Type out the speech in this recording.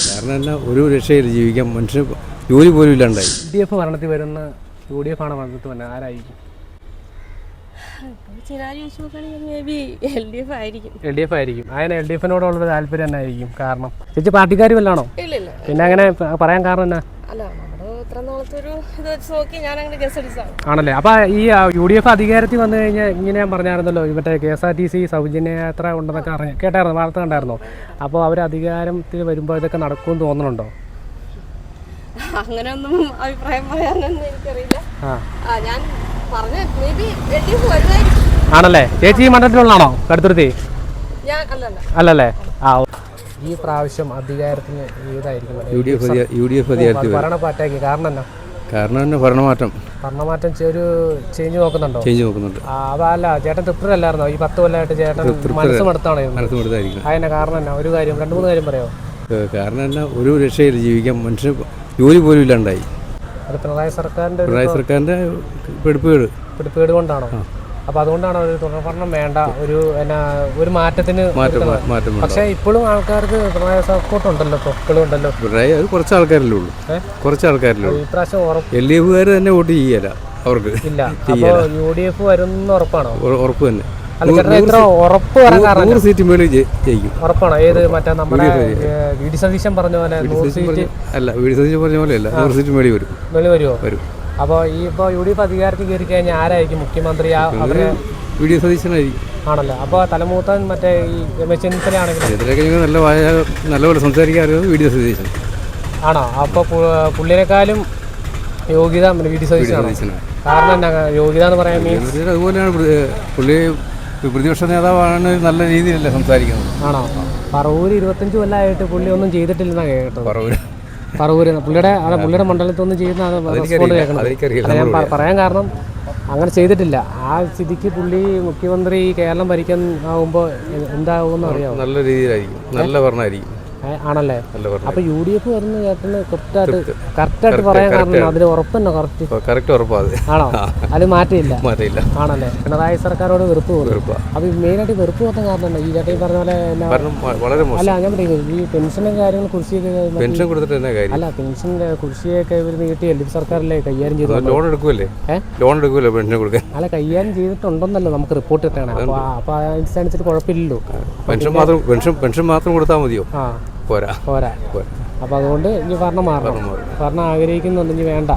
കാരണം എന്നാ ഒരു രക്ഷയിൽ ജീവിക്കാൻ മനുഷ്യന് ജോലി പോലും ഇല്ലാണ്ടായി. LDF ഭരണത്തിൽ വരുന്ന UDF ആണ് ഭരണത്തിൽ വന്നത്, ആരായിരിക്കും? LDF ആയിരിക്കും. അതിന് LDFനോടുള്ള താല്പര്യം തന്നെ ആയിരിക്കും. കാരണം ചേച്ചി പാർട്ടിക്കാരി വല്ലാണോ? പിന്നെ അങ്ങനെ പറയാൻ കാരണം എന്നാ? ആണല്ലേ. അപ്പൊ ഈ UDF അധികാരത്തിൽ വന്നു കഴിഞ്ഞാൽ ഇങ്ങനെ ഞാൻ പറഞ്ഞായിരുന്നല്ലോ, മറ്റേ KSRTC സൗജന്യ യാത്ര ഉണ്ടെന്നൊക്കെ കേട്ടായിരുന്നു, വാർത്ത കണ്ടായിരുന്നോ? അപ്പോൾ അവർ അധികാരത്തിൽ വരുമ്പോൾ ഇതൊക്കെ നടക്കുമെന്ന് തോന്നുന്നുണ്ടോ? അങ്ങനെയൊന്നും അഭിപ്രായം പറയാനൊന്നും എനിക്കറിയില്ല. ഞാൻ ആണല്ലേ. ചേച്ചി ഈ മണ്ഡലത്തിലുള്ളതാണോ കടുത്തുരുത്തി? അല്ലല്ലേ. ഈ പ്രാവശ്യം അധികാരത്തിന് ഏതായിരിക്കും ഭരണ പാർട്ടിയാക്കി? കാരണം എന്നാ? കാരണം ഭരണമാറ്റം ഒരു ചേഞ്ച് നോക്കുന്നുണ്ടോ? അതല്ല, ചേട്ടൻ തൃപ്തരല്ലായിരുന്നോ ഈ 10 കൊല്ലമായിട്ട്? ചേട്ടൻ മനസ്സ് മടുത്താണോ? അതിനെ കാരണം എന്നാ? ഒരു കാര്യം, 2-3 കാര്യം പറയാമോ? കാരണം എന്നാ ഒരു രക്ഷയിൽ ജീവിക്കാൻ മനുഷ്യന് ജോലി പോലും ഇല്ലാണ്ടായി. അത് പിണറായി സർക്കാരിന്റെ പിടിപ്പേട് കൊണ്ടാണോ? അപ്പൊ അതുകൊണ്ടാണ് ഒരു തുടർഭരണം വേണ്ട, ഒരു മാറ്റത്തിന്. പക്ഷെ ഇപ്പോഴും ആൾക്കാർക്ക് പിണറായി സപ്പോർട്ട് ഉണ്ടല്ലോ, ഇപ്പോഴും ഉണ്ടല്ലോ. കുറച്ച് ആൾക്കാരല്ലേ ഉള്ളൂ, ഇപ്രാവശ്യം LDF തന്നെ വോട്ട് ചെയ്യല അവർക്ക് ഇല്ല. അപ്പൊ UDF വരുന്ന ഉറപ്പാണോ? ഉറപ്പ് തന്നെ. ഉറപ്പ് പറയാൻ കാരണം 100 സീറ്റ് മേളിൽ ജയിക്കും. ഉറപ്പാണോ? ഏത് മറ്റേ നമ്മുടെ VD സതീശൻ പറഞ്ഞ പോലെ 100 സീറ്റ് അല്ല, VD സതീശൻ പറഞ്ഞ പോലെ അല്ല, 100 സീറ്റ് മേളിൽ വരുമോ? വരും. അപ്പോൾ ഇപ്പോൾ UDF അധികാരത്തിൽ കയറി കഴിഞ്ഞാൽ ആരായിരിക്കും മുഖ്യമന്ത്രി? അവരെ VD സതീശനായിരിക്കും. ആണല്ലോ. അപ്പോൾ തലമൂത്താൻ മറ്റേ ഈ രമേശ് ചെന്നിത്തല ആണെങ്കിലും നല്ലപോലെ സംസാരിക്കാൻ അറിയുന്നത് VD സതീശൻ ആണോ? അപ്പോൾ പുള്ളിയെക്കാളും യോഗ്യത VD സതീശനാണ്. കാരണം എന്നാ യോഗ്യത എന്ന് പറയാൻ മീൻസ്? അതുപോലെയാണ് പുള്ളി പ്രതിപക്ഷ നേതാവാണ്, നല്ല രീതിയിലല്ലേ സംസാരിക്കുന്നത്. ആണോ? പറവൂര് 25 കൊല്ലമായിട്ട് പുള്ളി ഒന്നും ചെയ്തിട്ടില്ലെന്നാണ് കേട്ടത്. പുള്ളിയുടെ മണ്ഡലത്തൊന്നും ചെയ്യുന്ന റെസ്പോണ്ട് കേൾക്കണം. ഞാൻ പറയാൻ കാരണം അങ്ങനെ ചെയ്തിട്ടില്ല. ആ സ്ഥിതിക്ക് പുള്ളി മുഖ്യമന്ത്രി കേരളം ഭരിക്കാൻ ആവുമ്പോൾ എന്താവുമെന്ന് അറിയാമോ? നല്ല രീതിയിലായിരിക്കും, നല്ല ഭരണമായിരിക്കും. ആണല്ലേ. അപ്പൊ UDF വരുന്ന ചേട്ടന് കറക്റ്റായിട്ട് പറയാൻ കാരണം അതിന് ഉറപ്പ് തന്നെ? കറക്റ്റ് ഉറപ്പാണ്. ആണോ? അത് മാറ്റില്ല. ആണല്ലേ. പിണറായി സർക്കാരോട് വെറുപ്പ് തോന്നും. അപ്പൊ മെയിനായിട്ട് വെറുപ്പ് തോന്നാൻ കാരണം ഈ ചേട്ടൻ പറഞ്ഞ പോലെ അല്ല, ഞാൻ പറയുന്നത് ഈ പെൻഷനും കാര്യങ്ങളും കുറിച്ചൊക്കെ അല്ല, പെൻഷൻ കുറിച്ചൊക്കെ ഇവർ നീട്ടി LDF സർക്കാരല്ലേ കൈകാര്യം ചെയ്തു. ലോൺ എടുക്കുമല്ലേ പെൻഷൻ കൊടുക്കാൻ? അല്ല, കൈകാര്യം ചെയ്തിട്ടുണ്ടെന്നല്ലോ നമുക്ക് റിപ്പോർട്ട് കിട്ടണം. അപ്പൊ അതനുസരിച്ചിട്ട് കുഴപ്പമില്ലല്ലോ. പെൻഷൻ മാത്രം കൊടുത്താൽ മതിയോ? പോരാ. അപ്പൊ അതുകൊണ്ട് ഇനി ഭരണം മാറണം. ഭരണം ആഗ്രഹിക്കുന്നുണ്ടെങ്കിൽ വേണ്ട.